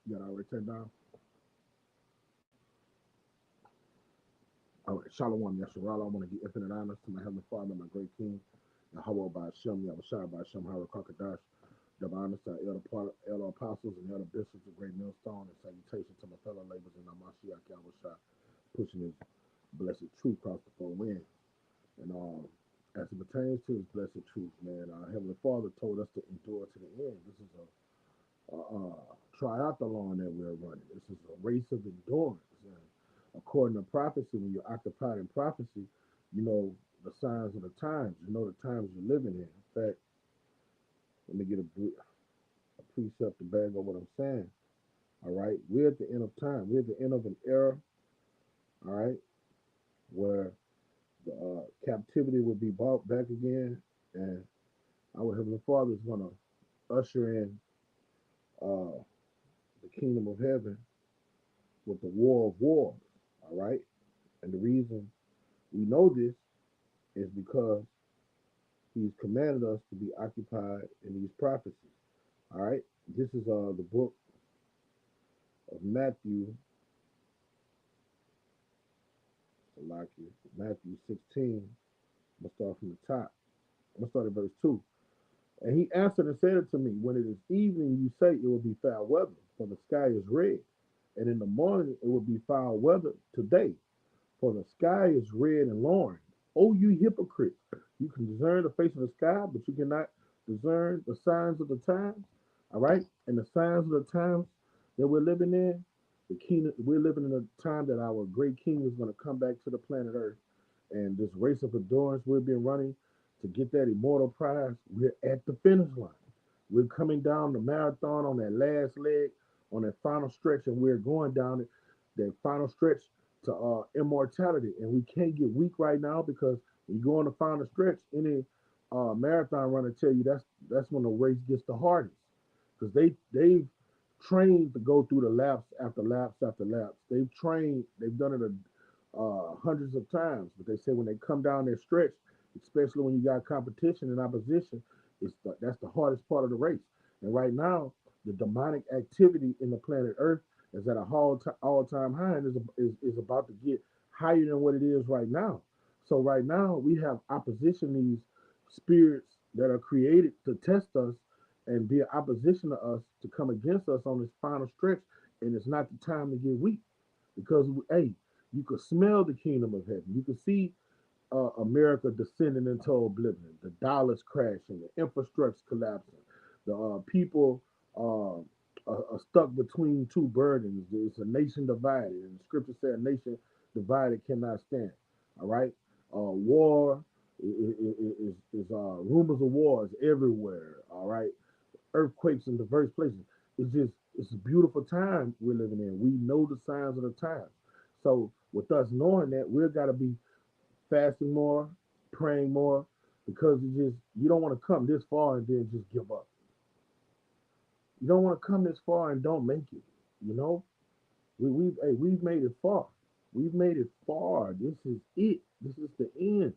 You got already turned down? All right. Shalom, Yasharala. I want to give infinite honors to my Heavenly Father, my great King, Yahweh by Hashem, Yahushua by Hashem, Hara Kakadash. Give honors to elder apostles and elder bishops of Great Millstone, and salutation to my fellow laborers in Amashiach Yahushua, pushing his blessed truth across the four winds. And as it pertains to his blessed truth, man, our Heavenly Father told us to endure to the end. This is a triathlon that we're running. This is a race of endurance. And according to prophecy, when you're occupied in prophecy, you know the signs of the times. You know the times you're living in. In fact, let me get a precept to bag on what I'm saying. All right, we're at the end of time. We're at the end of an era. All right, where the captivity will be brought back again, and our Heavenly Father is going to usher in uh, the kingdom of heaven with the war of wars. All right, and the reason we know this is because He's commanded us to be occupied in these prophecies. All right, this is the book of Matthew, Matthew 16. I'm gonna start from the top. I'm gonna start at verse 2. And he answered and said unto me, when it is evening, you say it will be foul weather, for the sky is red. And in the morning, it will be foul weather today, for the sky is red and lowering. O you hypocrites, you can discern the face of the sky, but you cannot discern the signs of the times. All right? And the signs of the times that we're living in, the kingdom, we're living in a time that our great king is going to come back to the planet Earth. And this race of endurance we've been running to get that immortal prize, we're at the finish line. We're coming down the marathon on that last leg, on that final stretch, and we're going down it, that final stretch to immortality. And we can't get weak right now because when you go on the final stretch, any marathon runner tell you that's when the race gets the hardest because they've trained to go through the laps after laps after laps. They've trained, they've done it hundreds of times, but they say when they come down that stretch, especially when you got competition and opposition, that's the hardest part of the race. And right now, the demonic activity in the planet Earth is at a all-time high and is about to get higher than what it is right now. So right now, we have opposition, these spirits that are created to test us and be an opposition to us to come against us on this final stretch. And it's not the time to get weak because, hey, you could smell the kingdom of heaven. You could see America descending into oblivion, the dollars crashing, the infrastructure collapsing, the people are stuck between two burdens. It's a nation divided, and the scripture said, "A nation divided cannot stand." All right, war is rumors of wars everywhere. All right, earthquakes in diverse places. It's a beautiful time we're living in. We know the signs of the times. So with us knowing that, we've got to be fasting more, praying more, because you don't want to come this far and then just give up. You don't want to come this far and don't make it. You know, we've made it far. We've made it far. This is it. This is the end.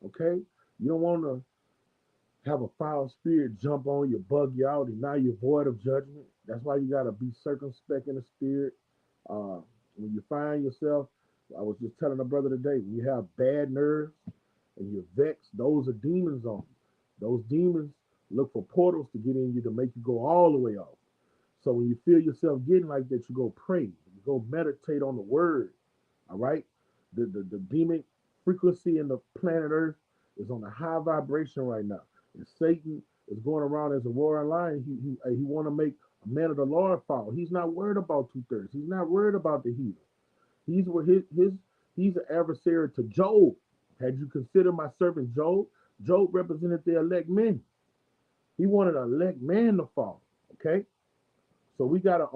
Okay. You don't want to have a foul spirit jump on you, bug you out, and now you're void of judgment. That's why you got to be circumspect in the spirit. Uh, when you find yourself, I was just telling a brother today, when you have bad nerves and you're vexed, those are demons on you. Those demons look for portals to get in you to make you go all the way off. So when you feel yourself getting like that, you go pray, you go meditate on the word. All right. The demon frequency in the planet Earth is on a high vibration right now. And Satan is going around as a roaring lion. He want to make a man of the Lord fall. He's not worried about 2/3. He's not worried about the heathen. He's where he's an adversary to Job. Had you considered my servant Job? Job represented the elect men. He wanted an elect man to fall. Okay, so we gotta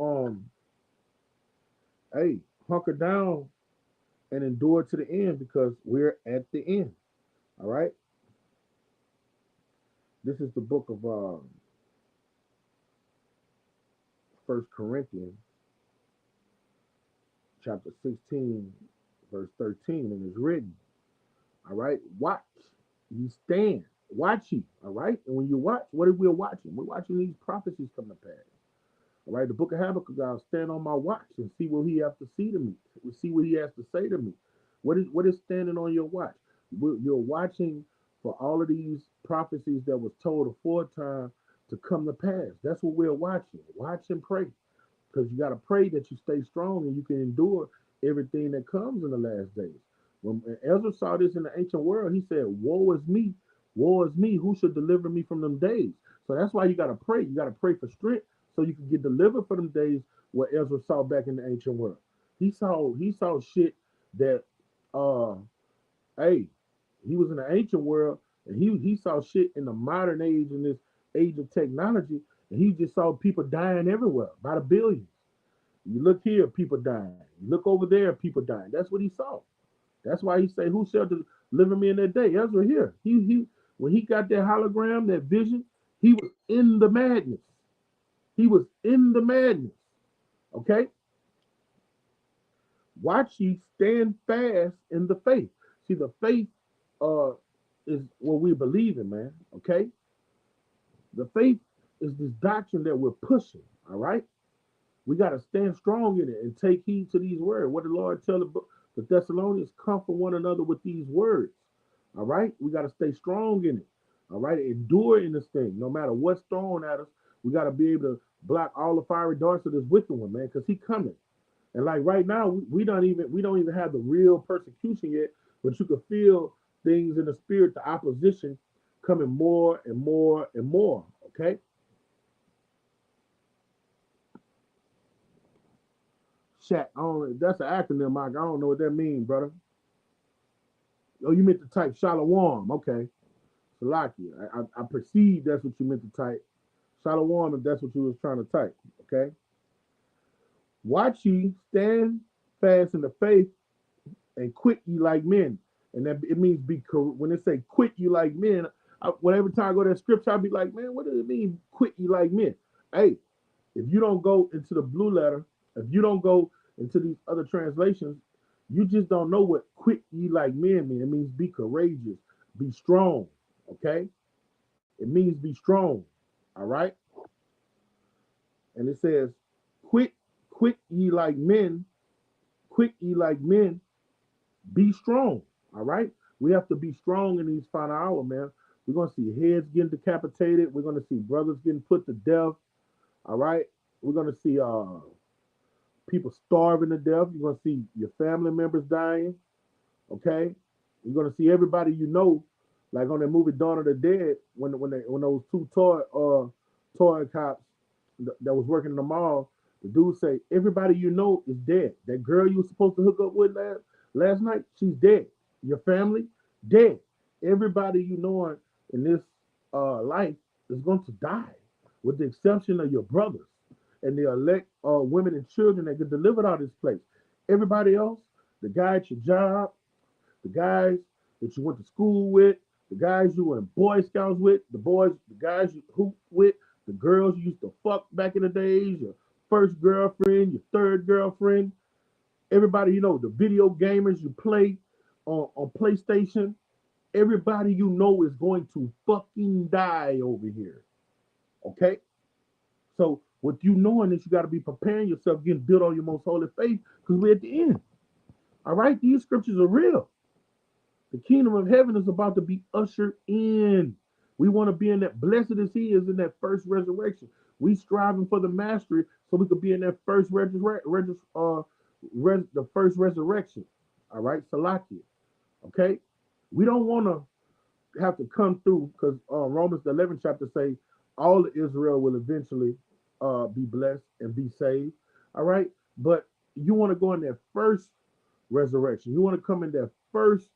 hey, hunker down and endure to the end because we're at the end. All right. This is the book of First Corinthians, chapter 16, verse 13, and it's written. All right, watch, ye stand, watch ye. All right, and when you watch, what are we watching? We're watching these prophecies come to pass. All right, the book of Habakkuk, I'll stand on my watch and see what he has to see to me. See what he has to say to me. What is standing on your watch? You're watching for all of these prophecies that was told aforetime to come to pass. That's what we're watching. Watch and pray. Because you got to pray that you stay strong and you can endure everything that comes in the last days. When Ezra saw this in the ancient world, he said, woe is me, who should deliver me from them days? So that's why you got to pray. You got to pray for strength so you can get delivered from them days what Ezra saw back in the ancient world. He saw shit that uh hey, he was in the ancient world and he saw shit in the modern age, in this age of technology, and he just saw people dying everywhere by the billions. You look here, people dying. You look over there, people dying. That's what he saw. That's why he say, "Who shall deliver me in that day?" Ezra here. He when he got that hologram, that vision, he was in the madness. He was in the madness. Okay, watch ye stand fast in the faith. See, the faith uh is what we believe in, man. Okay, the faith is this doctrine that we're pushing. All right, we got to stand strong in it and take heed to these words. What the Lord tell the Thessalonians, comfort one another with these words. All right, we got to stay strong in it. All right, endure in this thing. No matter what's thrown at us, we got to be able to block all the fiery darts of this wicked one, man, because he coming. And like right now, we don't even have the real persecution yet, but you can feel things in the spirit, the opposition coming more and more and more. Okay, chat. I don't, that's an acronym, Mike. I don't know what that means, brother. Oh, you meant to type Shalom. Okay, Salaki. I perceive that's what you meant to type. Shalom, if that's what you was trying to type. Okay. Watch ye stand fast in the faith and quit ye like men. And that it means when they say quit you like men, whenever time I go to that scripture, I'll be like, man, what does it mean quit you like men? Hey, if you don't go into the blue letter, if you don't go into these other translations, you just don't know what quit ye like men mean. It means be courageous, be strong. Okay? It means be strong. All right? And it says, quit, quit ye like men, quit ye like men, be strong. All right? We have to be strong in these final hour, man. We're gonna see heads getting decapitated. We're gonna see brothers getting put to death. All right. We're gonna see people starving to death. You're gonna see your family members dying. Okay, you're gonna see everybody you know, like on that movie Dawn of the Dead, when those two toy cops that was working in the mall, the dude say everybody you know is dead. That girl you were supposed to hook up with last night, she's dead. Your family dead. Everybody you know in this life is going to die, with the exception of your brothers and the elect women and children that get delivered out of this place. Everybody else, the guy at your job, the guys that you went to school with, the guys you were in Boy Scouts with, the guys you hooped with, the girls you used to fuck back in the days, your first girlfriend, your third girlfriend, everybody you know, the video gamers you play on PlayStation, everybody you know is going to fucking die over here. Okay? So with you knowing this, you got to be preparing yourself, getting built on your most holy faith, because we're at the end. All right? These scriptures are real. The kingdom of heaven is about to be ushered in. We want to be in that. Blessed as he is in that first resurrection. We striving for the mastery so we could be in that first the first resurrection. All right, Salakia. Okay, we don't want to have to come through because Romans the 11th chapter say all of Israel will eventually be blessed and be saved. All right, but you want to go in that first resurrection. You want to come in that first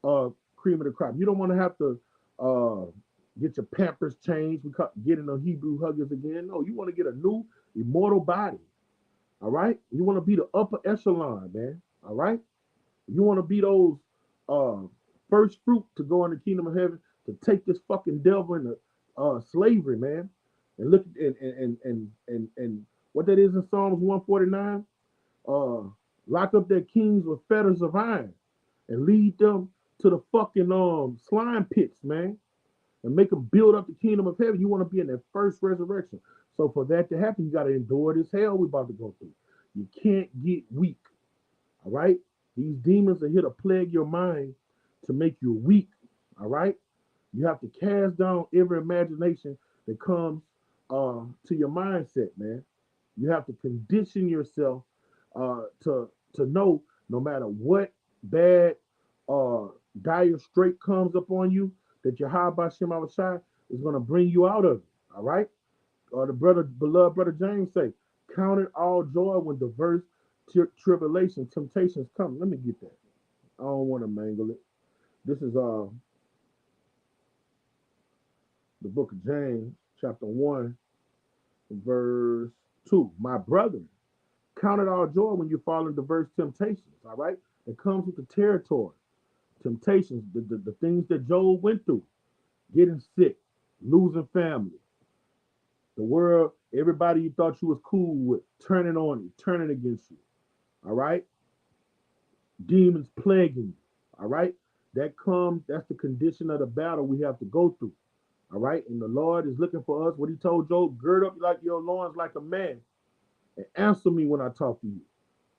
cream of the crop. You don't want to have to uh, get your pampers changed, getting the Hebrew huggers again. No, you want to get a new immortal body. All right, you want to be the upper echelon, man. All right, you want to be those uh, first fruit to go in the kingdom of heaven to take this fucking devil into slavery, man. And look and what that is in Psalms 149. Uh, lock up their kings with fetters of iron and lead them to the fucking slime pits, man, and make them build up the kingdom of heaven. You want to be in that first resurrection. So for that to happen, you got to endure this hell we're about to go through. You can't get weak. All right? These demons are here to plague your mind to make you weak. All right? You have to cast down every imagination that comes to your mindset, man. You have to condition yourself to know no matter what bad uh, dire strait comes upon you, that your high by Shem Shai is going to bring you out of it. All right? The beloved brother James say, count it all joy when diverse tribulation, temptations come. Let me get that. I don't want to mangle it. This is the book of James, chapter 1, verse 2. My brethren, count it all joy when you fall in diverse temptations, all right? It comes with the territory, temptations, the things that Job went through, getting sick, losing family, the world, everybody you thought you was cool with, turning on you, turning against you, all right? Demons plaguing you, all right? That's the condition of the battle we have to go through, all right? And the Lord is looking for us. What he told Job, gird up like your loins like a man and answer me when I talk to you.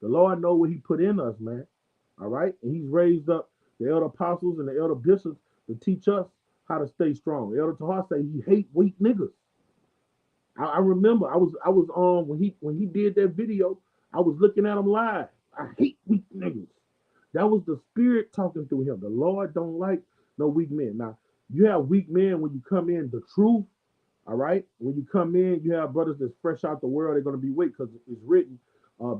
The Lord know what he put in us, man. All right? And he's raised up the elder apostles and the elder bishops to teach us how to stay strong. Elder Tahar say he hate weak niggas. I remember I was on when he did that video, I was looking at him live. I hate weak niggas. That was the spirit talking through him. The Lord don't like no weak men. Now, you have weak men when you come in the truth. All right. When you come in, you have brothers that's fresh out the world. They're going to be weak because it's written,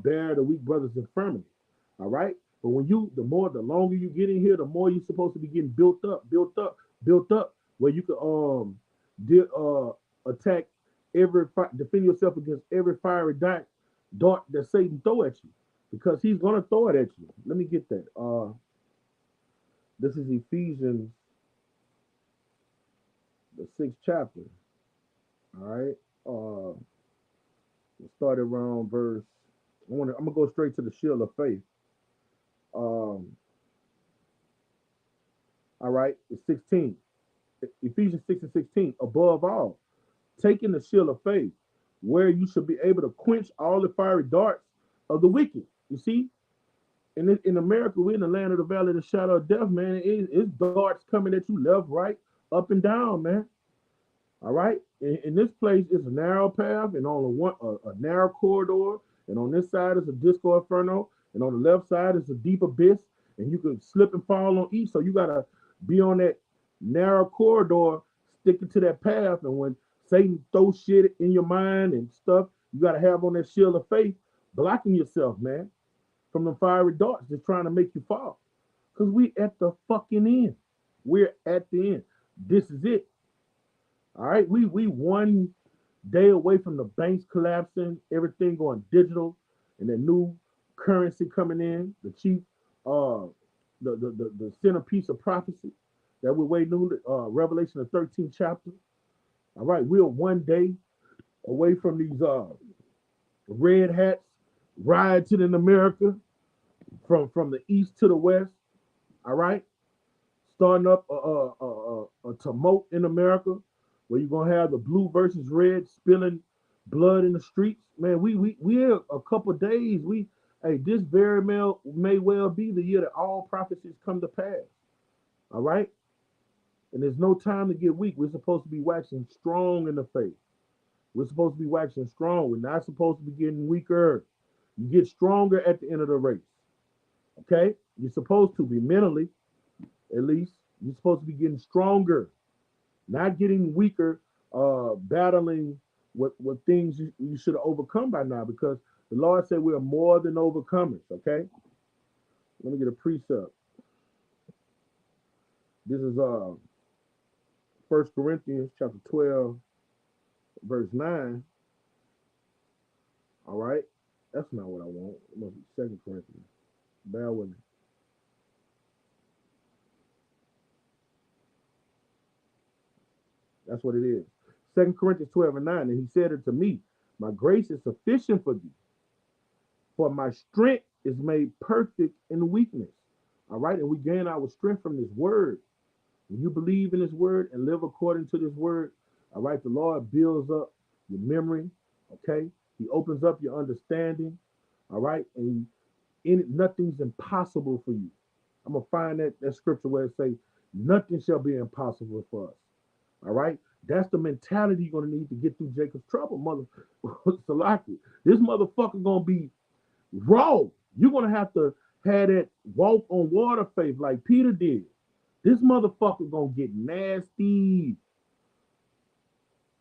bear the weak brother's infirmity. All right. But the longer you get in here, the more you're supposed to be getting built up, built up, built up, where you can attack defend yourself against every fiery dart that Satan throw at you, because he's going to throw it at you. Let me get that. This is Ephesians, the 6th chapter. All right. We'll start around verse. I'm gonna go straight to the shield of faith. All right, it's 16. Ephesians 6 and 16. Above all, taking the shield of faith, where you should be able to quench all the fiery darts of the wicked. You see, in America, we're in the land of the valley of the shadow of death, man. It's darts coming at you left, right, up and down, man. All right. In this place, it's a narrow path, and on a narrow corridor, and on this side is a disco inferno, and on the left side is a deep abyss, and you can slip and fall on each. So you gotta be on that narrow corridor, sticking to that path. And when Satan throws shit in your mind and stuff, you gotta have on that shield of faith, blocking yourself, man, from the fiery darts that's trying to make you fall. Cause we at the fucking end. We're at the end. This is it. All right, we one day away from the banks collapsing, everything going digital, and the new currency coming in. The chief, uh, the centerpiece of prophecy that we're waiting on. Revelation the 13th chapter. All right, we're one day away from these red hats rioting in America from the east to the west. All right, starting up a tumult in America, where you're gonna have the blue versus red spilling blood in the streets. Man, we're a couple of days. This very may well be the year that all prophecies come to pass. All right, and there's no time to get weak. We're supposed to be waxing strong in the faith. We're supposed to be waxing strong. We're not supposed to be getting weaker. You get stronger at the end of the race. Okay, you're supposed to be mentally, at least. You're supposed to be getting stronger, not getting weaker, battling what things you should have overcome by now, because the Lord said we are more than overcomers. Okay, let me get a precept. This is 1 Corinthians chapter 12, verse 9. All right, that's not what I want. It must be 2 Corinthians. Bear with me. That's what it is. 2 Corinthians 12 and 9. And he said it to me, my grace is sufficient for thee, for my strength is made perfect in weakness. All right. And we gain our strength from this word. When you believe in this word and live according to this word, all right, the Lord builds up your memory, okay? He opens up your understanding, all right? And in it, nothing's impossible for you. I'm gonna find that scripture where it say, nothing shall be impossible for us. All right? That's the mentality you're gonna need to get through Jacob's trouble, mother Salaki. This motherfucker gonna be raw. You're gonna have to have that walk on water faith like Peter did. This motherfucker gonna get nasty.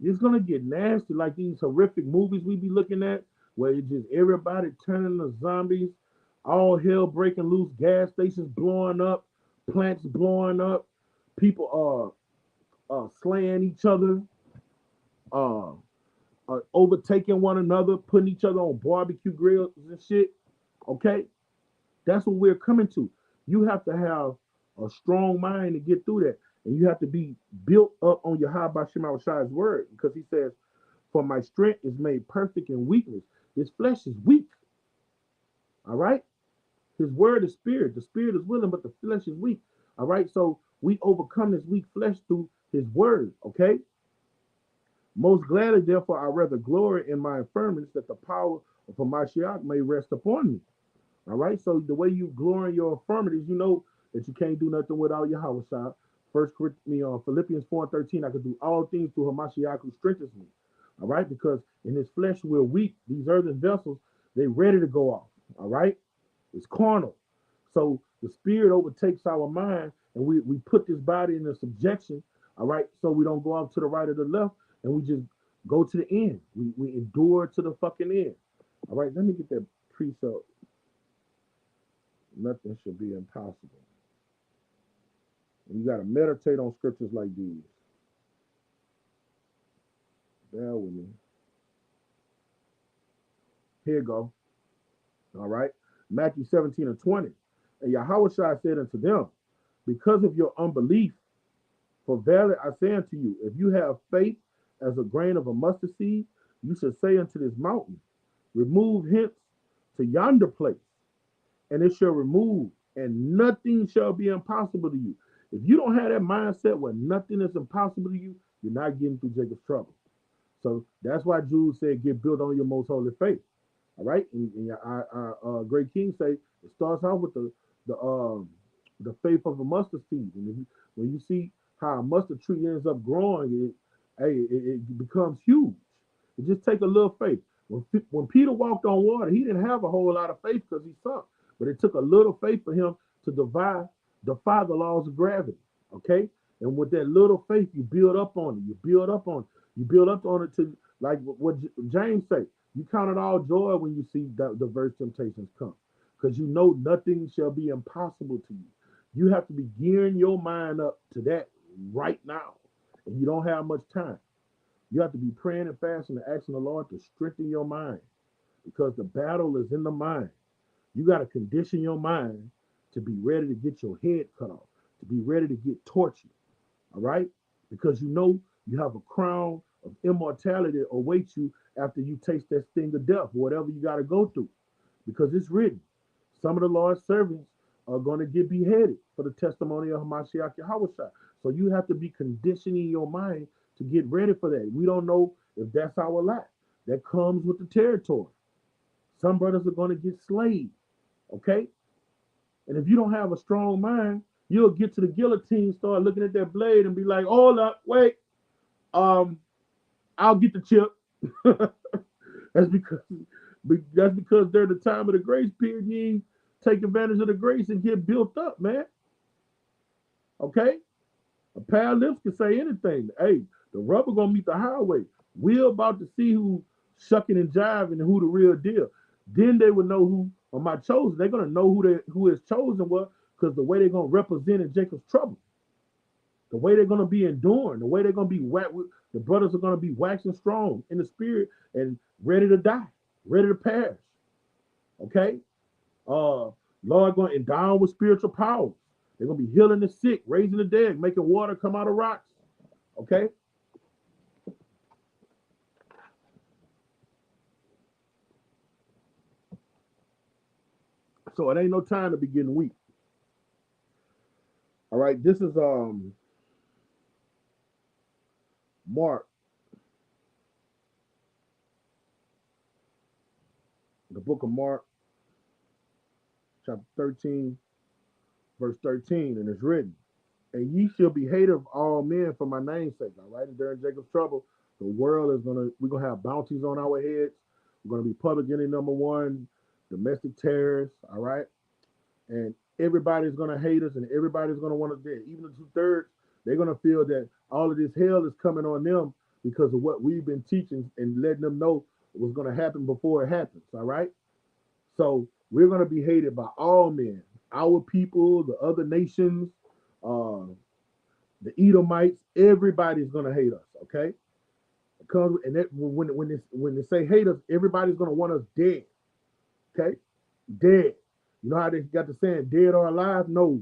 It's gonna get nasty like these horrific movies we be looking at, where it's just everybody turning to zombies, all hell breaking loose, gas stations blowing up, plants blowing up, people slaying each other, uh, overtaking one another, putting each other on barbecue grills and shit. Okay, that's what we're coming to. You have to have a strong mind to get through that, and you have to be built up on your Habashim Shai's word, because he says, "For my strength is made perfect in weakness." His flesh is weak. All right, his word is spirit. The spirit is willing, but the flesh is weak. All right, so we overcome this weak flesh through his word. Okay. Most gladly, therefore, I rather glory in my infirmities, that the power of Hamashiach may rest upon me. All right. So the way you glory in your infirmities, you know that you can't do nothing without Yahweh Shai. First Corinthians, Philippians 4:13, I can do all things through Hamashiach who strengthens me. All right, because in his flesh we're weak. These earthen vessels, they ready to go off. All right, it's carnal. So the spirit overtakes our mind, and we put this body in a subjection. All right, so we don't go off to the right or the left, and we just go to the end. We endure to the fucking end. All right, let me get that precept. Nothing should be impossible. And you got to meditate on scriptures like these. Bear with me. Here you go. All right. Matthew 17:20. And Yahweh Shai said unto them, because of your unbelief, for verily I say unto you, if you have faith as a grain of a mustard seed, you should say unto this mountain, remove hence to yonder place, and it shall remove, and nothing shall be impossible to you. If you don't have that mindset where nothing is impossible to you, you're not getting through Jacob's trouble. So that's why Jude said, get built on your most holy faith. All right, and our great king say it starts out with the faith of a mustard seed, and when you see how a mustard tree ends up growing, it becomes huge. It just take a little faith. When Peter walked on water, he didn't have a whole lot of faith because he sunk, but it took a little faith for him to defy the laws of gravity. Okay, and with that little faith, you build up on it. You build up on it. You build up on it to like what James say. You count it all joy when you see diverse temptations come, because you know nothing shall be impossible to you. You have to be gearing your mind up to that right now, and you don't have much time. You have to be praying and fasting and asking the Lord to strengthen your mind, because the battle is in the mind. You got to condition your mind to be ready to get your head cut off, to be ready to get tortured. All right? Because you know you have a crown of immortality that awaits you after you taste that sting of death, whatever you got to go through. Because it's written, some of the Lord's servants are going to get beheaded for the testimony of Hamashiach Yahweh. So you have to be conditioning your mind to get ready for that. We don't know if that's our lot. That comes with the territory. Some brothers are going to get slayed. Okay? And if you don't have a strong mind, you'll get to the guillotine, start looking at that blade and be like, hold up, wait, I'll get the chip. that's because during the time of the grace period, you take advantage of the grace and get built up, man. Okay? A pair of lips can say anything. Hey, the rubber gonna meet the highway. We're about to see who shucking and jiving and who the real deal. Then they would know who are my chosen. They're gonna know who is chosen was, because the way they're gonna represent in Jacob's trouble, the way they're gonna be enduring, the way they're gonna be the brothers are gonna be waxing strong in the spirit and ready to die, ready to perish. Okay, Lord gonna endow with spiritual powers. They're gonna be healing the sick, raising the dead, making water come out of rocks. Okay. So it ain't no time to be getting weak. All right, this is Mark. the book of Mark, chapter 13, verse 13, and it's written, and ye shall be hated of all men for my name's sake. All right, and during Jacob's trouble, the world is we're gonna have bounties on our heads. We're gonna be public enemy number one, domestic terrorists. All right, and everybody's gonna hate us, and everybody's gonna want us dead. Even the two-thirds, they're gonna feel that all of this hell is coming on them because of what we've been teaching and letting them know was gonna happen before it happens. All right, so we're gonna be hated by all men, our people, the other nations, uh, the Edomites. Everybody's gonna hate us. Okay, because and that, when they say hate us, everybody's gonna want us dead. Okay, dead. You know how they got the saying, dead or alive? No.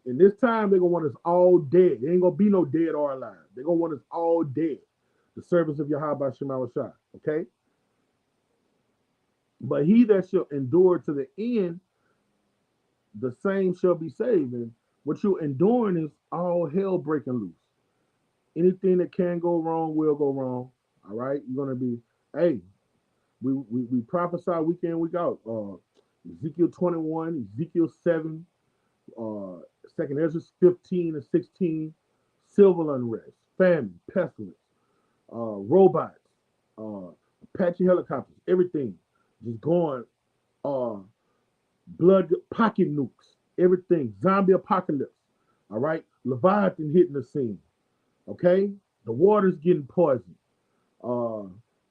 In this time, they're going to want us all dead. There ain't going to be no dead or alive. They're going to want us all dead. The service of Yahweh Shema Shai. Okay? But he that shall endure to the end, the same shall be saved. And what you're enduring is all hell breaking loose. Anything that can go wrong will go wrong. All right? You're going to be, hey, we prophesy week in, week out. Ezekiel 21, Ezekiel 7, Second Ezra 15 and 16, civil unrest, famine, pestilence, robots, Apache helicopters, everything just going, blood pocket nukes, everything, zombie apocalypse. All right, Leviathan hitting the scene. Okay, the water's getting poisoned.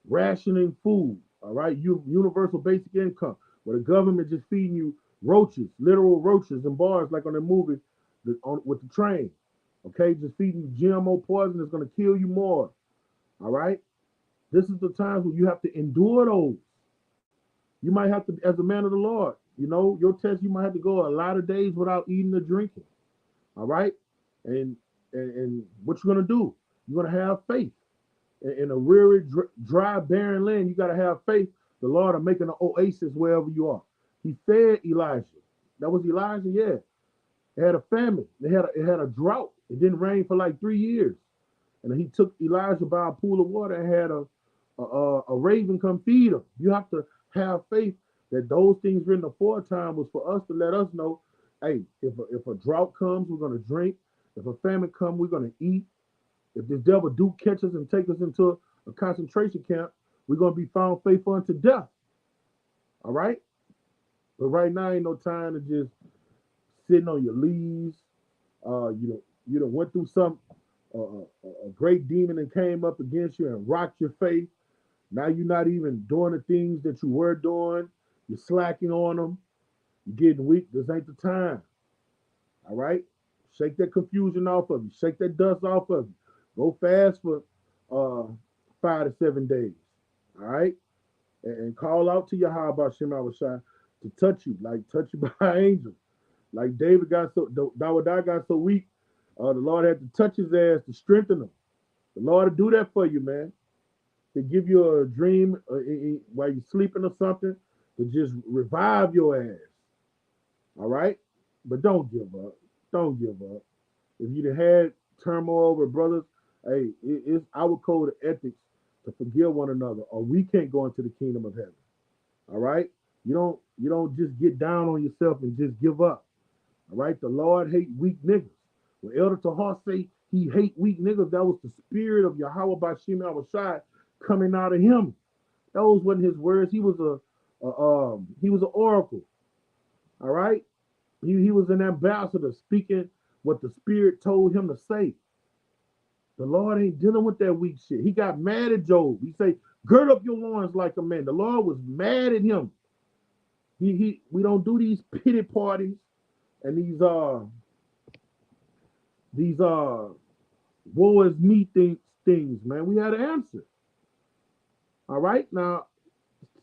Rationing food. All right, universal basic income, where the government just feeding you roaches, literal roaches in bars, like on the movie with the train. Okay, just feeding you GMO poison is going to kill you more. All right, this is the times when you have to endure those. You might have to, as a man of the Lord, you know, your test, you might have to go a lot of days without eating or drinking. All right, and what you're going to do? You're going to have faith. In a weary, dry, barren land, you got to have faith. The Lord are making an oasis wherever you are. He fed Elijah. That was Elijah, yeah. It had a famine. It had a drought. It didn't rain for like 3 years. And he took Elijah by a pool of water and had a raven come feed him. You have to have faith that those things written aforetime was for us to let us know, hey, if a drought comes, we're going to drink. If a famine comes, we're going to eat. If this devil do catch us and take us into a concentration camp, we're going to be found faithful unto death. All right? But right now ain't no time to just sitting on your leaves. You done went through some a great demon and came up against you and rocked your faith. Now you're not even doing the things that you were doing. You're slacking on them. You're getting weak. This ain't the time. All right? Shake that confusion off of you. Shake that dust off of you. Go fast for 5 to 7 days. All right? And call out to Yahweh Shema Shai to touch you, like touch you by angel. Like David got so, Dawud got so weak, the Lord had to touch his ass to strengthen him. The Lord will do that for you, man. To give you a dream while you're sleeping or something, to just revive your ass. All right? But don't give up. Don't give up. If you'd had turmoil over brothers, hey, it's our code of ethics to forgive one another, or we can't go into the kingdom of heaven. All right? You don't just get down on yourself and just give up. All right? The Lord hate weak niggas. When Elder Tahar say he hate weak niggas, that was the spirit of Yahweh by Shema Shai coming out of him. Those wasn't his words. He was an oracle. All right? He was an ambassador speaking what the spirit told him to say. The Lord ain't dealing with that weak shit. He got mad at Job. He say, gird up your loins like a man. The Lord was mad at him. We don't do these pity parties and these woe is me things, man. We had an answer. All right? Now,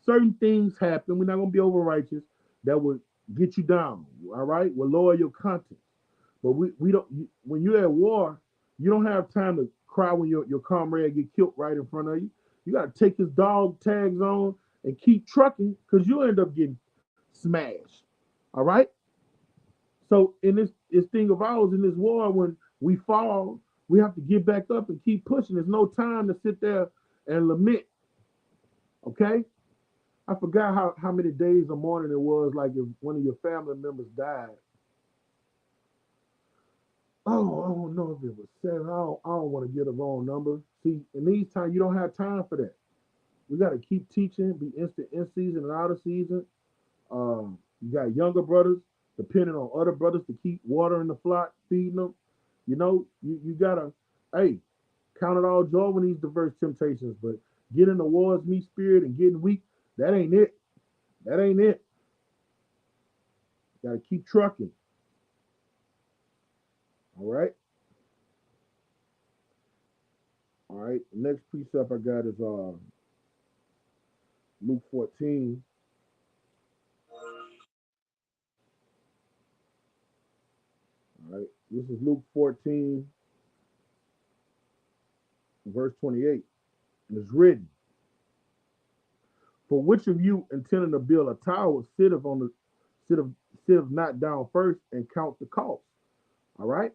certain things happen. We're not going to be over righteous that would get you down. All right? We'll lower your conscience. But we don't, when you're at war, you don't have time to cry when your comrade get killed right in front of you. You got to take his dog tags on and keep trucking because you'll end up getting smashed. All right? So in this thing of ours, in this war, when we fall, we have to get back up and keep pushing. There's no time to sit there and lament. Okay? I forgot how many days or morning it was. Like if one of your family members died. Oh, I don't know if it was 7. I don't want to get a wrong number. See, in these times, you don't have time for that. We got to keep teaching, be instant in season and out of season. You got younger brothers depending on other brothers to keep watering the flock, feeding them. You gotta, hey, count it all joy when these diverse temptations, but getting towards me spirit and getting weak, that ain't it. That ain't it. Gotta keep trucking. All right. All right. Next precept I got is Luke 14. All right. This is Luke 14, verse 28. And it's written, for which of you intending to build a tower sitteth on the sitteth sitteth not down first and count the cost. All right.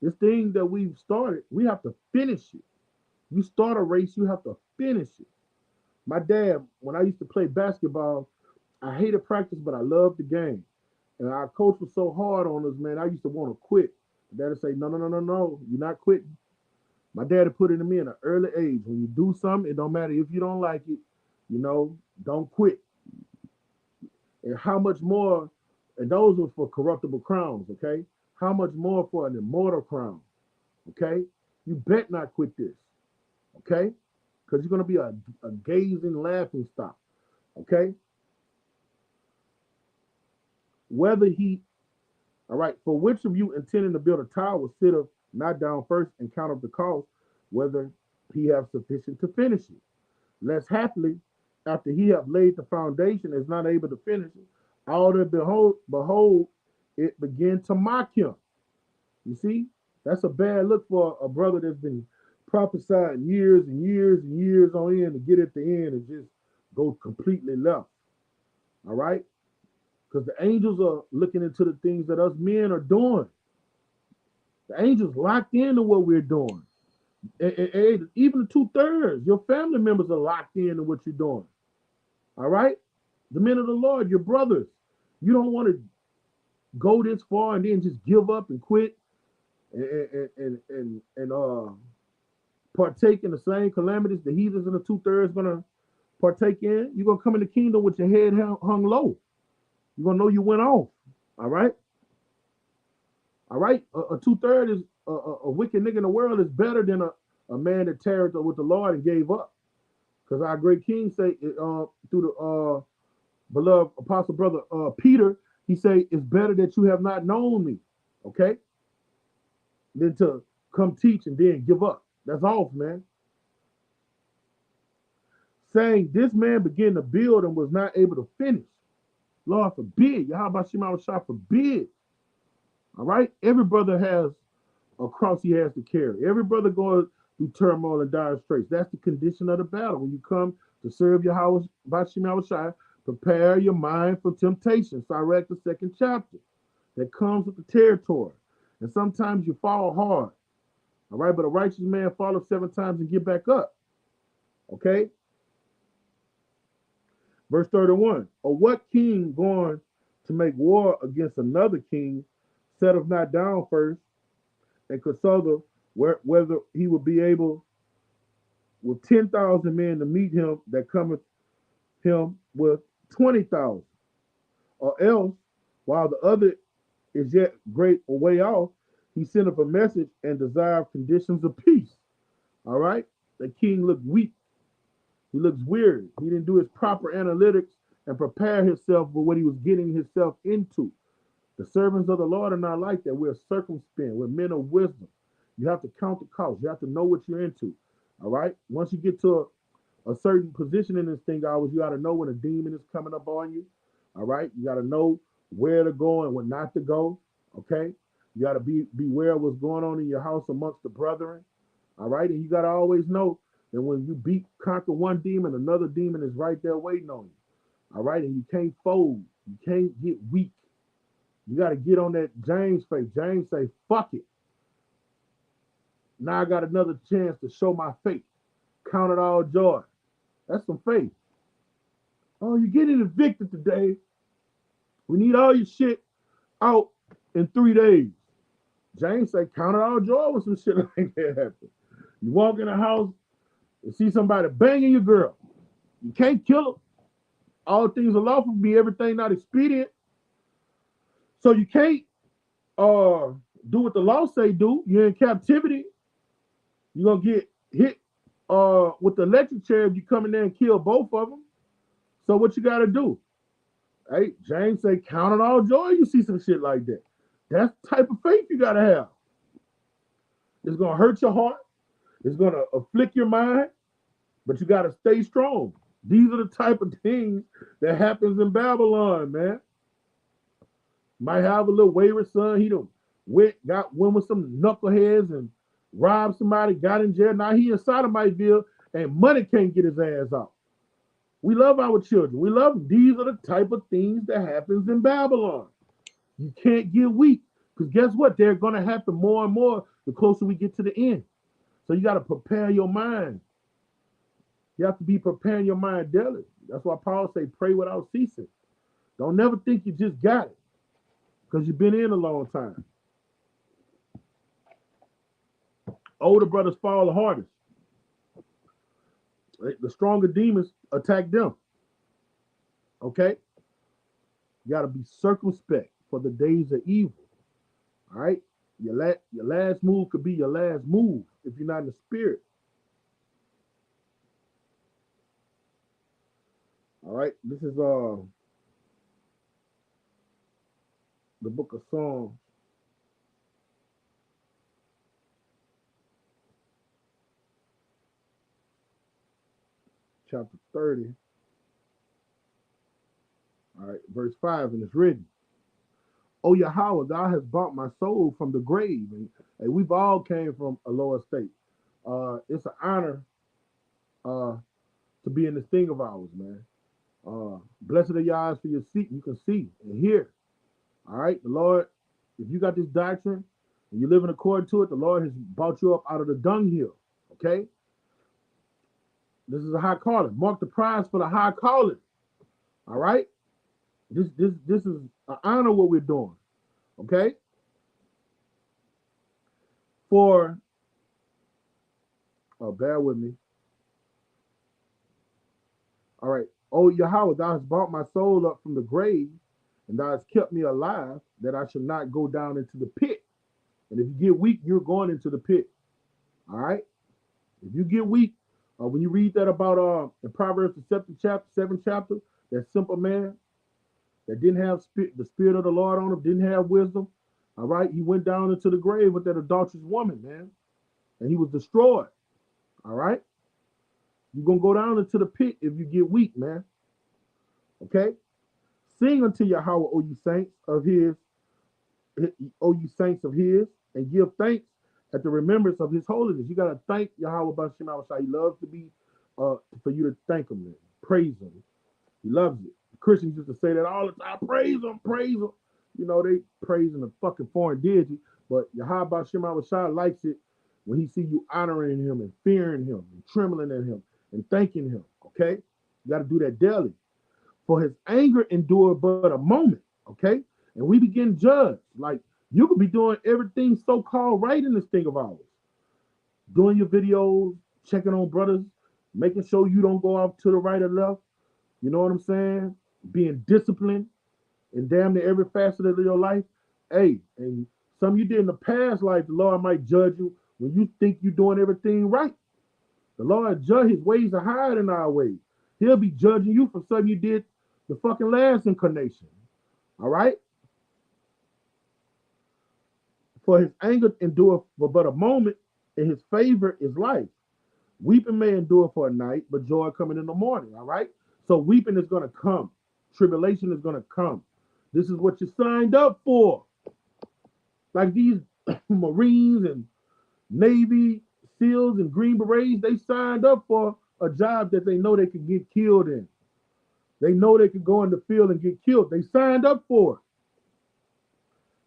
This thing that we've started, we have to finish it. You start a race, you have to finish it. My dad, when I used to play basketball, I hated practice, but I loved the game. And our coach was so hard on us, man. I used to want to quit. Dad would say, no, no, no, no, no, you're not quitting. My dad had put it in me at an early age. When you do something, it don't matter if you don't like it, don't quit. And how much more, and those were for corruptible crowns, okay? How much more for an immortal crown, okay? You bet not quit this, okay? Because you're going to be a gazing, laughing stock, okay? Whether he, all right, for which of you intending to build a tower sit up not down first and count up the cost, whether he have sufficient to finish it. Less happily, after he have laid the foundation, is not able to finish it, all that behold, it begin to mock him. You see, that's a bad look for a brother that's been prophesying years and years and years on end to get at the end and just go completely left. All right, because the angels are looking into the things that us men are doing. The angels locked into what we're doing. Even the 2/3, your family members are locked into what you're doing. All right? The men of the Lord, your brothers. You don't want to go this far and then just give up and quit and partake in the same calamities the heathens and the 2/3 gonna partake in. You're gonna come in the kingdom with your head hung low. You're gonna know you went off. All right? All right? A 2/3 is a wicked nigga in the world is better than a man that tarried with the Lord and gave up. Because our great king say through the beloved apostle brother Peter, he say it's better that you have not known me, okay, than to come teach and then give up. That's off, man. Saying this man began to build and was not able to finish. Lord forbid. Yahweh Shema Shah forbid. All right. Every brother has a cross he has to carry. Every brother going through turmoil and dire straits. That's the condition of the battle. When you come to serve Yahweh Shema Shah, prepare your mind for temptation. Sirach, the 2nd chapter. That comes with the territory. And sometimes you fall hard. All right. But a righteous man falleth 7 times and get back up. Okay. Verse 31. Or what king going to make war against another king setteth not down first and consider whether he will be able with 10,000 men to meet him that cometh him with 20,000? Or else, while the other is yet great a way off, he sent up a message and desired conditions of peace. All right? The king looked weak. He looks weird. He didn't do his proper analytics and prepare himself for what he was getting himself into. The servants of the Lord are not like that. We're circumspect. We're men of wisdom. You have to count the cost. You have to know what you're into. All right? Once you get to a certain position in this thing, always you got to know when a demon is coming up on you. All right? You got to know where to go and when not to go. Okay? You got to beware of what's going on in your house amongst the brethren. All right? And you got to always know that when you conquer one demon, another demon is right there waiting on you. All right? And you can't fold. You can't get weak. You got to get on that James faith. James say, fuck it. Now I got another chance to show my faith. Count it all joy. That's some faith. Oh, you're getting evicted today. We need all your shit out in 3 days. James said, count it all joy when some shit like that happen. You walk in the house and see somebody banging your girl. You can't kill her. All things are lawful, be everything not expedient. So you can't uh do what the law say do. You're in captivity. You're gonna get hit with the electric chair if you come in there and kill both of them. So what you gotta do? Hey, James say, count it all joy. You see some shit like that. That's the type of faith you gotta have. It's gonna hurt your heart. It's gonna afflict your mind, but you gotta stay strong. These are the type of things that happens in Babylon, man. Might have a little wayward son. He done went with some knuckleheads and robbed somebody, got in jail. Now he in Sodomitville and money can't get his ass out. We love our children. We love them. These are the type of things that happens in Babylon. You can't get weak because guess what? They're going to happen more and more the closer we get to the end. So you got to prepare your mind. You have to be preparing your mind daily. That's why Paul say, pray without ceasing. Don't never think you just got it because you've been in a long time. Older brothers fall the hardest. The stronger demons attack them. Okay? You got to be circumspect for the days of evil. All right? Your last move could be your last move if you're not in the spirit. All right? This is the book of Psalms. Chapter 30. All right, verse 5, and it's written, O Yahweh, thou hast brought my soul from the grave. And we've all came from a lower state. It's an honor to be in this thing of ours, man. Blessed are your eyes for your seat. You can see and hear. All right, the Lord, if you got this doctrine and you're living according to it, the Lord has brought you up out of the dunghill. Okay? This is a high calling. Mark the prize for the high calling. All right? This is an honor what we're doing. Okay? Bear with me. All right. Oh, Yahweh, thou hast brought my soul up from the grave, and thou hast kept me alive, that I should not go down into the pit. And if you get weak, you're going into the pit. All right? If you get weak, when you read that about in Proverbs the seventh chapter, that simple man that didn't have the spirit of the Lord on him, didn't have wisdom. All right, he went down into the grave with that adulterous woman, man, and he was destroyed. All right, you're gonna go down into the pit if you get weak, man. Okay, sing unto Yahweh, O you saints of His, O you saints of His, and give thanks at the remembrance of His holiness. You gotta thank Yahweh Bashim Awashai. He loves to be for you to thank Him, man. Praise Him. He loves it. Christians used to say that all the time. Praise Him, praise Him. You know, they praising the fucking foreign deity, but Yahweh Shema Shai likes it when he see you honoring him and fearing him and trembling at him and thanking him. Okay? You got to do that daily. For his anger endured but a moment. Okay? And we begin to judge. Like, you could be doing everything so-called right in this thing of ours. Doing your videos, checking on brothers, making sure you don't go off to the right or left. You know what I'm saying? Being disciplined in damn near every facet of your life. Hey, and some you did in the past life, the Lord might judge you when you think you're doing everything right. The Lord judge, his ways are higher than our ways. He'll be judging you for something you did the fucking last incarnation. All right? For his anger endure for but a moment, and his favor is life. Weeping may endure for a night, but joy coming in the morning. All right? So weeping is going to come. Tribulation is going to come. This is what you signed up for. Like these Marines and Navy SEALs and Green Berets, they signed up for a job that they know they could get killed in. They know they could go in the field and get killed. They signed up for it.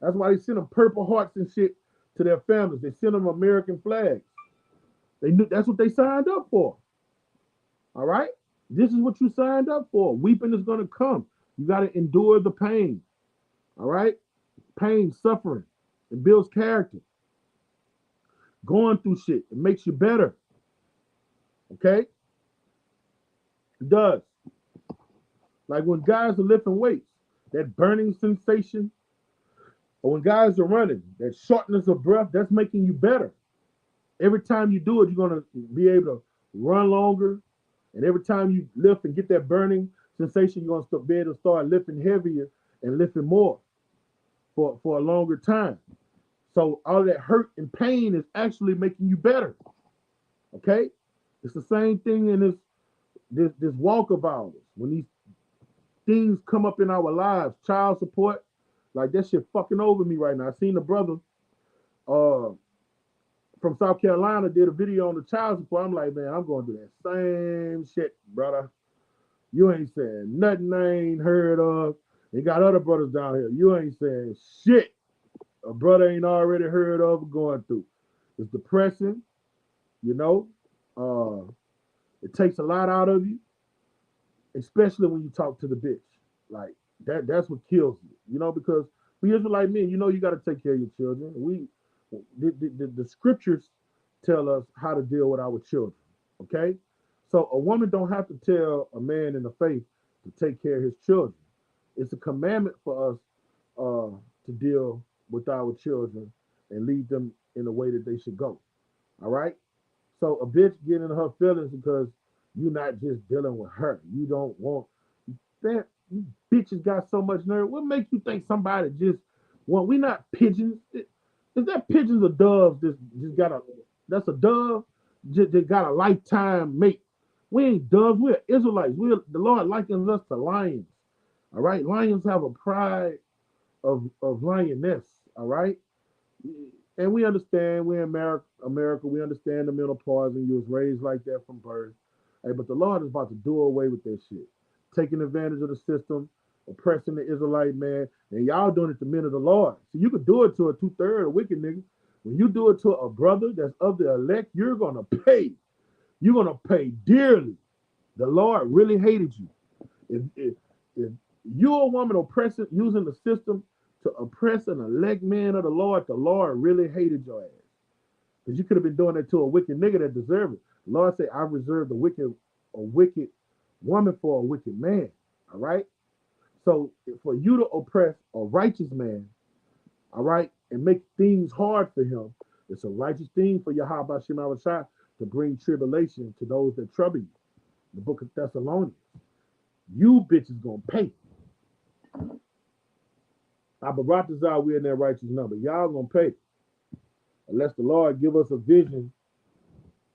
That's why they send them Purple Hearts and shit to their families. They send them American flags. They knew that's what they signed up for. All right? This is what you signed up for. Weeping is going to come. You got to endure the pain. All right? Pain, suffering. It builds character. Going through shit. It makes you better. Okay? It does. Like when guys are lifting weights, that burning sensation, or when guys are running, that shortness of breath, that's making you better. Every time you do it, you're going to be able to run longer. And every time you lift and get that burning sensation, you're going to be able to start lifting heavier and lifting more for a longer time. So all that hurt and pain is actually making you better. Okay? It's the same thing in this walk of ours. When these things come up in our lives, child support, like that shit fucking over me right now. I seen the brother uh from South Carolina did a video on the child support. I'm like, man, I'm going to do that same shit, brother. You ain't saying nothing I ain't heard of. You got other brothers down here. You ain't saying shit a brother ain't already heard of or going through. It's depressing, you know. It takes a lot out of you, especially when you talk to the bitch. Like that's what kills you, you know, because we Israelite men, you know, you got to take care of your children. The scriptures tell us how to deal with our children. Okay, so a woman don't have to tell a man in the faith to take care of his children. It's a commandment for us to deal with our children and lead them in the way that they should go. All right. So a bitch getting in her feelings because you're not just dealing with her. You don't want that. You bitches got so much nerve. What makes you think somebody just want? We not pigeons. Is that pigeons or doves? Just got a that's a dove. Just they got a lifetime mate. We ain't doves. We're Israelites. The Lord likens us to lions. All right. Lions have a pride of lioness. All right. And we understand we're in America. We understand the menopause, and you was raised like that from birth. Hey, but the Lord is about to do away with that shit, taking advantage of the system, oppressing the Israelite man, and y'all doing it to men of the Lord. So you could do it to a 2/3 of wicked nigga. When you do it to a brother that's of the elect, you're gonna pay. You're gonna pay dearly. The Lord really hated you. If you're a woman oppressing, using the system to oppress an elect man of the Lord really hated your ass. Because you could have been doing that to a wicked nigga that deserved it. The Lord said, I reserved a wicked woman for a wicked man. All right? So for you to oppress a righteous man, all right, and make things hard for him, it's a righteous thing for Yahweh Shema Shai to bring tribulation to those that trouble you. The book of Thessalonians. You bitches gonna pay. Abaratazar, we're in that righteous number. Y'all gonna pay. Unless the Lord give us a vision,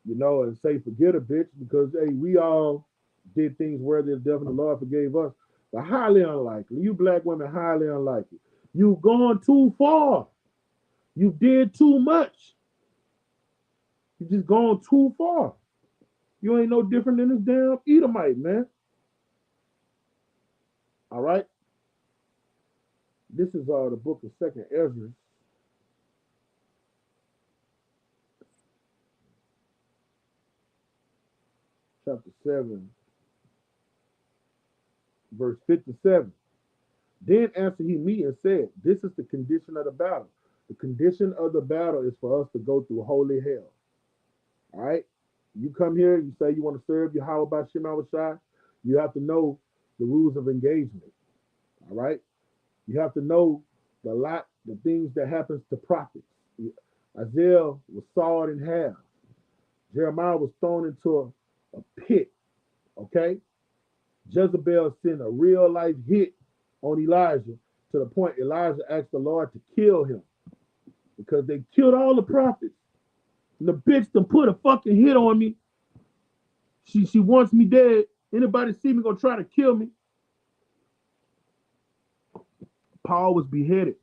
you know, and say, forget a bitch, because hey, we all did things worthy of death and the Lord forgave us. But highly unlikely. You black women, highly unlikely. You've gone too far. You did too much. You just gone too far. You ain't no different than this damn Edomite, man. All right. This is the book of Second Ezra, chapter 7, verse 57. Then answered he me and said, this is the condition of the battle. The condition of the battle is for us to go through holy hell. All right? You come here, you say you want to serve Yahweh by Shema Shai, you have to know the rules of engagement. All right? You have to know the things that happens to prophets. Isaiah was sawed in half. Jeremiah was thrown into a pit. Okay? Jezebel sent a real life hit on Elijah to the point Elijah asked the Lord to kill him because they killed all the prophets. And the bitch done put a fucking hit on me. She wants me dead. Anybody see me gonna try to kill me? Paul was beheaded.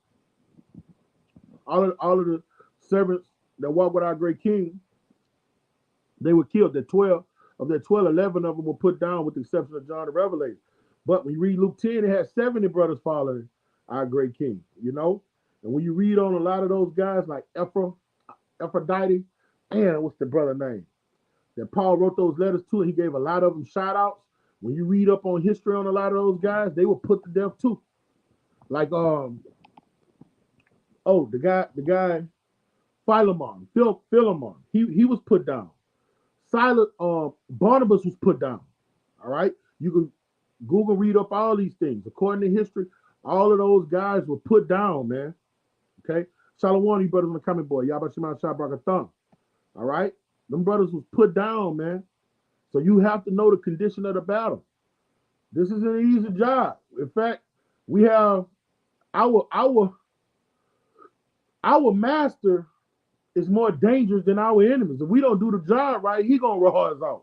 All of the servants that walked with our great king, they were killed. The 12 of that 12, 11 of them were put down with the exception of John the Revelator. But when you read Luke 10, it had 70 brothers following our great king, you know? And when you read on a lot of those guys like Aphrodite, and what's the brother name? That Paul wrote those letters to, and he gave a lot of them shout outs. When you read up on history on a lot of those guys, they were put to death too. Like the guy Philemon, Philemon, he was put down. Silas, Barnabas was put down. All right, you can Google read up all these things. According to history, all of those guys were put down, man. Okay, Shalom, you brothers in the comment board. Y'all about Shema Shah Barakathon. All right, them brothers was put down, man. So you have to know the condition of the battle. This isn't an easy job. In fact, we have our master is more dangerous than our enemies. If we don't do the job right, he gonna raw us out.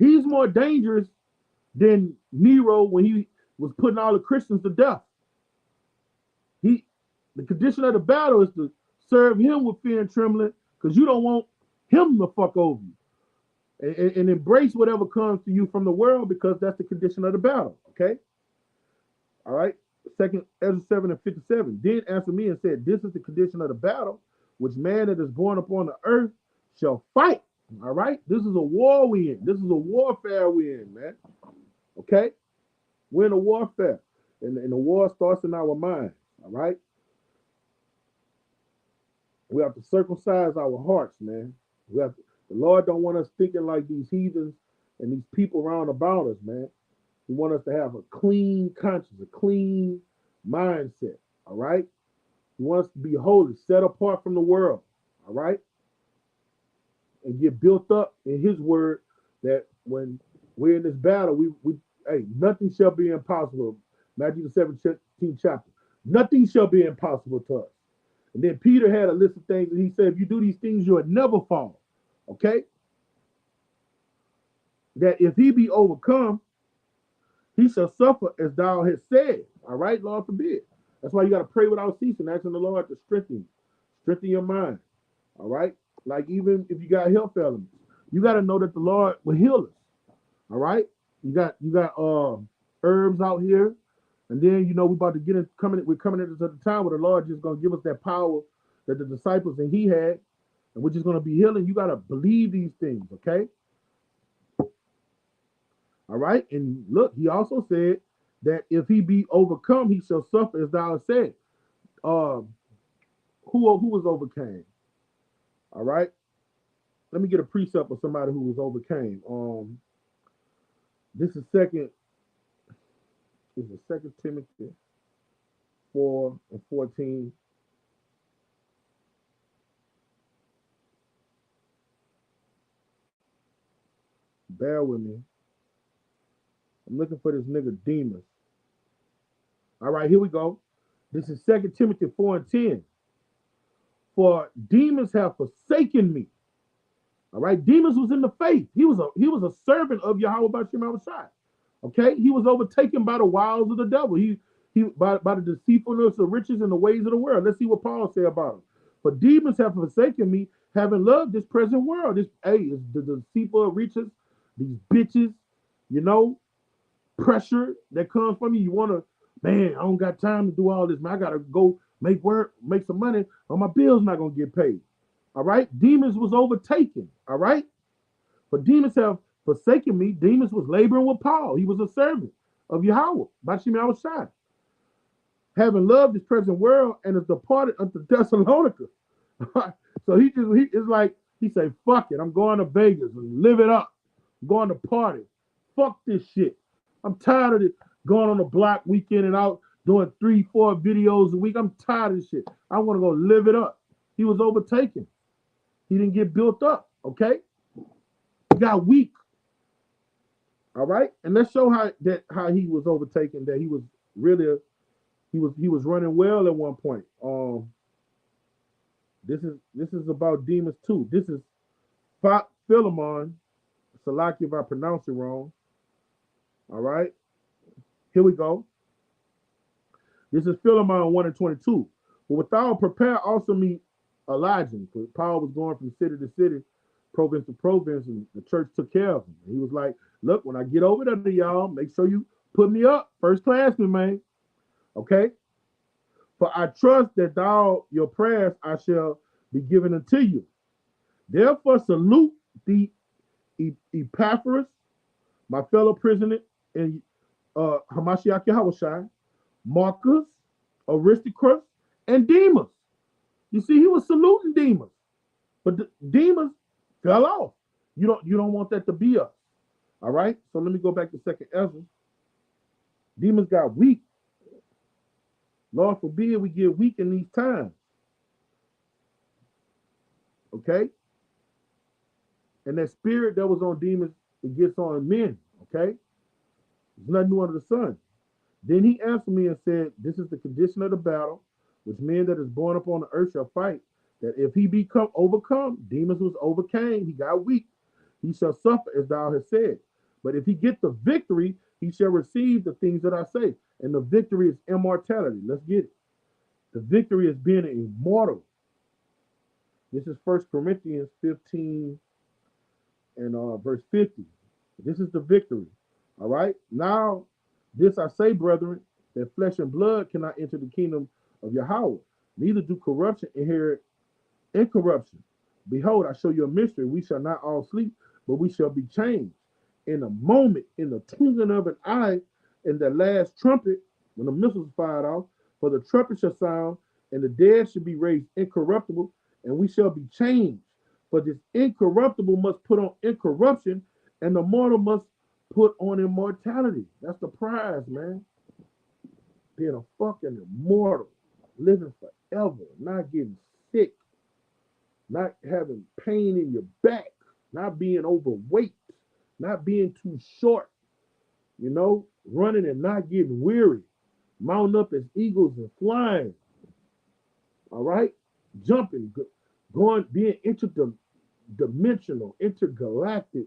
He's more dangerous than Nero when he was putting all the Christians to death. The condition of the battle is to serve him with fear and trembling, because you don't want him to fuck over you. And embrace whatever comes to you from the world, because that's the condition of the battle. Okay? All right. Second Ezra 7:57. Then answered me and said, this is the condition of the battle, which man that is born upon the earth shall fight. All right. This is a war we in. This is a warfare we in, man. Okay? We're in a warfare. And the war starts in our mind. All right. We have to circumcise our hearts, man. The Lord don't want us thinking like these heathens and these people around about us, man. He wants us to have a clean conscience, a clean mindset, all right? He wants us to be holy, set apart from the world, all right? And get built up in his word, that when we're in this battle, hey, nothing shall be impossible. Matthew the 17th chapter. Nothing shall be impossible to us. And then Peter had a list of things, and he said, if you do these things, you'll never fall. Okay? That if he be overcome, he shall suffer as thou hast said. All right, Lord forbid. That's why you got to pray without ceasing, asking the Lord to strengthen your mind. All right? Like even if you got health elements, you got to know that the Lord will heal us. All right? You got herbs out here. And then, we're about to we're coming into the time where the Lord just going to give us that power that the disciples and he had, and we're just going to be healing. You got to believe these things, okay? All right? And look, he also said that if he be overcome, he shall suffer as thou hast said. Who was overcame? All right? Let me get a precept of somebody who was overcame. This is Second Timothy 4:14. Bear with me. I'm looking for this nigga Demas. All right, here we go. This is 2 Timothy 4:10. For Demas have forsaken me. All right, Demas was in the faith. He was a servant of Yahweh Bashim Shai. Okay, he was overtaken by the wiles of the devil. He by the deceitfulness of riches and the ways of the world. Let's see what Paul said about him. For Demas have forsaken me, having loved this present world. It's the deceitful riches, these bitches, pressure that comes from you. You want to, man, I don't got time to do all this, man. I got to go make some money, or my bill's not going to get paid. All right? Demas was overtaken. All right? But Demas have forsaken me. Demas was laboring with Paul. He was a servant of Yahweh, Bashim Yahushai, having loved this present world, and is departed unto Thessalonica. So he say, fuck it. I'm going to Vegas and live it up. I'm going to party. Fuck this shit. I'm tired of it going on the block weekend and out doing 3-4 videos a week. I'm tired of this shit. I want to go live it up. He was overtaken. He didn't get built up. Okay? He got weak. All right? And let's show how he was overtaken, that he was really he was running well at one point. This is about Demas too. This is Philemon. Salaki if I pronounce it wrong. All right. Here we go. This is Philemon 1:22. But without prepare also me Elijah. Paul was going from city to city, province to province, and the church took care of him. And he was like, look, when I get over there to y'all, make sure you put me up. First classman, man. Okay? For I trust that your prayers I shall be given unto you. Therefore salute the Epaphras, my fellow prisoner in Hamashiach Yahushai, Marcus, Aristarchus, and Demas. You see, he was saluting Demas, but Demas fell off. You don't want that to be us. All right. So let me go back to Second Ezra. Demas got weak. Lord forbid we get weak in these times. Okay. And that spirit that was on Demas, it gets on men. Okay. There's nothing new under the sun. Then he answered me and said, this is the condition of the battle, which men that is born upon the earth shall fight, that if he become overcome, Demas was overcame, he got weak, he shall suffer as thou hast said. But if he get the victory, he shall receive the things that I say. And the victory is immortality. Let's get it. The victory is being immortal. This is 1 Corinthians 15 and verse 50. This is the victory. All right. Now, this I say, brethren, that flesh and blood cannot enter the kingdom of Yahweh. Neither do corruption inherit incorruption. Behold, I show you a mystery. We shall not all sleep, but we shall be changed. In a moment, in the twinkling of an eye, in the last trumpet, when the missiles fired off, for the trumpet shall sound, and the dead shall be raised incorruptible, and we shall be changed. For this incorruptible must put on incorruption, and the mortal must put on immortality. That's the prize, man. Being a fucking immortal, living forever, not getting sick, not having pain in your back, not being overweight, not being too short, running and not getting weary, mounting up as eagles and flying, all right? Jumping, going, being interdimensional, intergalactic,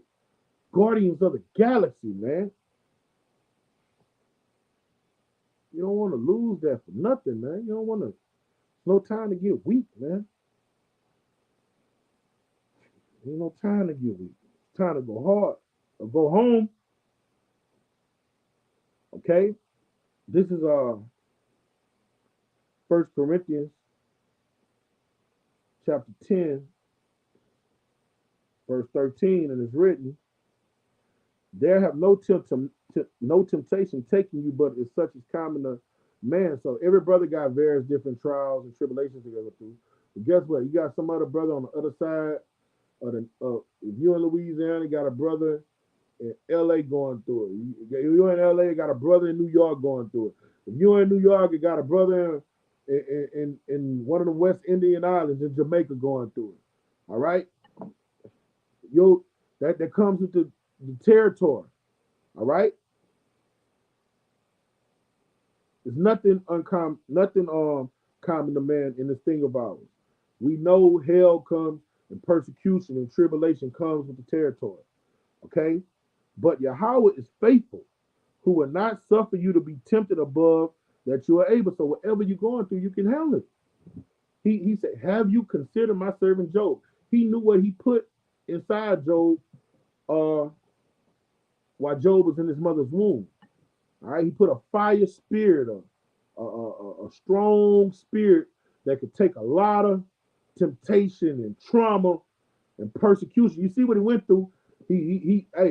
guardians of the galaxy, man. You don't want to lose that for nothing, man. You don't want to, no time to get weak, man. Ain't no time to get weak. It's time to go hard or go home. Okay? This is 1 Corinthians chapter 10, verse 13, and it's written, there have no temptation taking you, but it's such as common to man. So every brother got various different trials and tribulations to go through. But guess what? You got some other brother on the other side if you're in Louisiana, you got a brother in LA going through it. If you're in LA, you got a brother in New York going through it. If you're in New York, you got a brother in one of the West Indian Islands in Jamaica going through it. All right? That comes with the territory. All right? There's nothing uncommon, common to man in this thing of ours. We know hell comes and persecution and tribulation comes with the territory. Okay? But Yahweh is faithful, who will not suffer you to be tempted above that you are able. So whatever you're going through, you can handle it. He said, have you considered my servant Job? He knew what he put inside Job while Job was in his mother's womb. All right, he put a fire spirit, a strong spirit that could take a lot of temptation and trauma and persecution. You see what he went through. He had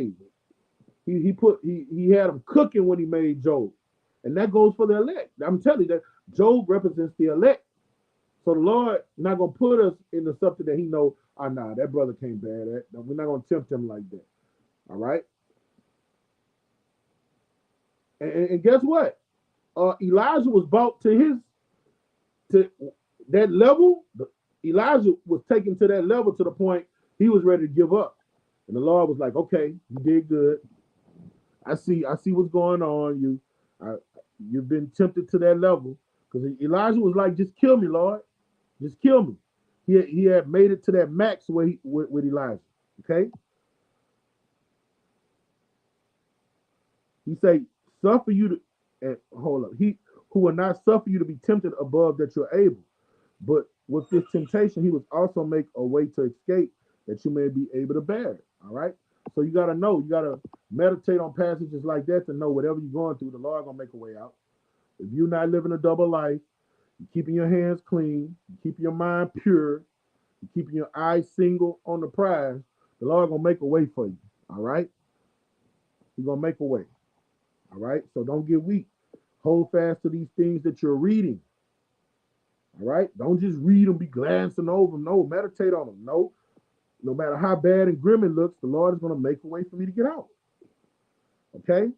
him cooking when he made Job, and that goes for the elect. I'm telling you that Job represents the elect. So the Lord not gonna put us into something that He know. Nah, that brother can't bear that. We're not gonna tempt him like that. All right. And guess what? Elijah was brought to that level. Elijah was taken to that level to the point he was ready to give up. And the Lord was like, "Okay, you did good. I see what's going on. You've been tempted to that level." Because Elijah was like, "Just kill me, Lord. Just kill me." He had made it to that max with Elijah. Okay. He said, "Suffer you to," and hold up. He who will not suffer you to be tempted above that you're able. But with this temptation, he was also make a way to escape that you may be able to bear it. All right. So you got to know, you got to meditate on passages like that to know whatever you're going through, the Lord gonna make a way out. If you're not living a double life, you're keeping your hands clean, you're keeping your mind pure, you're keeping your eyes single on the prize, the Lord gonna make a way for you. All right. He's gonna make a way. All right. So don't get weak. Hold fast to these things that you're reading. All right. Don't just read them, be glancing over them. No, meditate on them. No, no matter how bad and grim it looks, the Lord is gonna make a way for me to get out. Okay.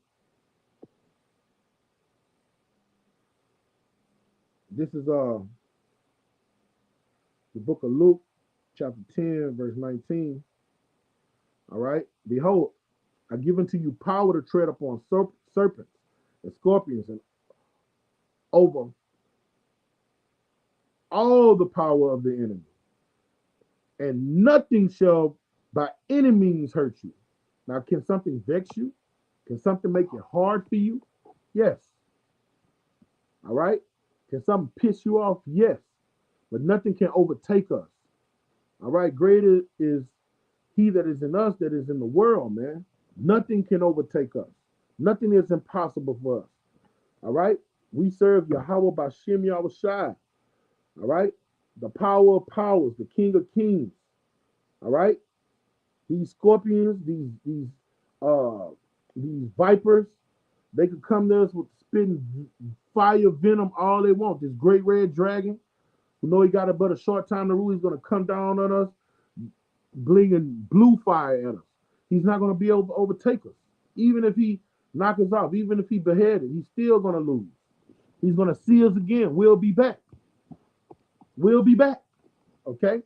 This is the book of Luke, chapter 10, verse 19. All right. Behold, I give unto you power to tread upon serpents and scorpions and over all the power of the enemy, and nothing shall by any means hurt you. Now, can something vex you? Can something make it hard for you? Yes. All right. Can something piss you off? Yes. But nothing can overtake us. All right. Greater is he that is in us that is in the world, man. Nothing can overtake us. Nothing is impossible for us. All right. We serve Yahweh Bashem Yahushai. All right. The power of powers, the King of kings. All right. These scorpions, these vipers, they could come to us with spitting fire venom all they want. This great red dragon, who know he got but a short time to rule, he's gonna come down on us, blinging blue fire at us. He's not gonna be able to overtake us. Even if he knock us off, even if he beheaded, he's still gonna lose. He's gonna see us again. We'll be back. We'll be back. Okay.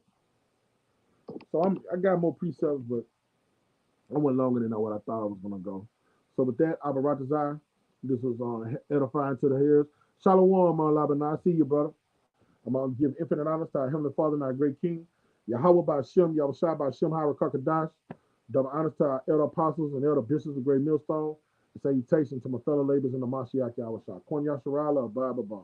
So I got more precepts, but I went longer than what I thought I was gonna go. So with that, Abaratazar, this was edifying to the hearers. Shalom, Labanah. I see you, brother. I'm gonna give infinite honor to our Heavenly Father and our great King, Yahweh Ba'Shem, Yahushua Ba'Shem, Harakakadash. Double honors to our elder apostles and elder bishops of Great Millstone. And salutation to my fellow laborers in the Mashiach Yahushua. Kon Yasharala, Abba.